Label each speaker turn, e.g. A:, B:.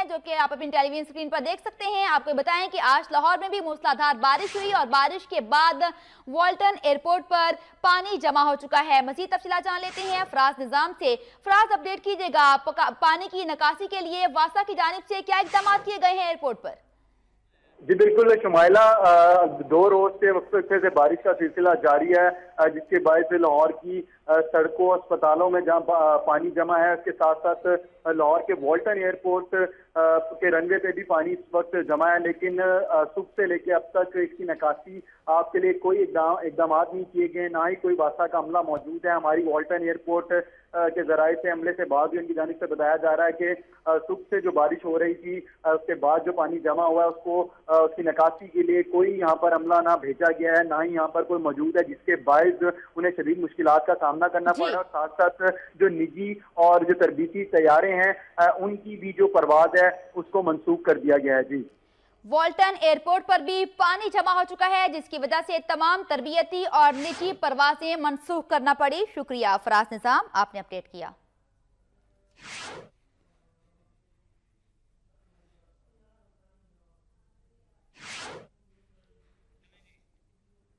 A: हैं जो कि आप अपनी टेलीविजन स्क्रीन पर देख सकते हैं। आपको बताएं कि आज लाहौर में भी मूसलाधार बारिश हुई और बारिश के बाद वाल्टन एयरपोर्ट पर पानी जमा हो चुका है। मजीद तफसीलात जान लेते हैं फराज निजाम से। फराज, अपडेट कीजिएगा, पानी की निकासी के लिए वासा की जानिब से क्या इक़दाम किए गए हैं एयरपोर्ट पर?
B: जी बिल्कुल शुमाइला, 2 रोज से वक्फे से बारिश का सिलसिला जारी है, जिसके बायस लाहौर की सड़कों अस्पतालों में जहां पानी जमा है, उसके साथ साथ लाहौर के वाल्टन एयरपोर्ट के रनवे पे भी पानी इस वक्त जमा है। लेकिन सुबह से लेकर अब तक इसकी निकासी आपके लिए कोई इकदाम नहीं किए गए, ना ही कोई वासा का अमला मौजूद है। हमारी वाल्टन एयरपोर्ट के जराये से हमले से बाद उनकी जानिब से बताया जा रहा है कि सुबह से जो बारिश हो रही थी, उसके बाद जो पानी जमा हुआ है उसको उसकी निकासी के लिए कोई यहाँ पर अमला ना भेजा गया है, ना ही यहाँ पर कोई मौजूद है, जिसके बायस उन्हें शदीद मुश्किलात का सामना करना पड़ रहा है। साथ साथ जो निजी और जो तरबीती तैयारे हैं उनकी भी जो परवाज है उसको मंसूख कर दिया गया है। जी,
A: वाल्टन एयरपोर्ट पर भी पानी जमा हो चुका है, जिसकी वजह से तमाम तरबियती और निजी परवाजें मनसूख करना पड़ी। शुक्रिया फराज निजाम, आपने अपडेट किया।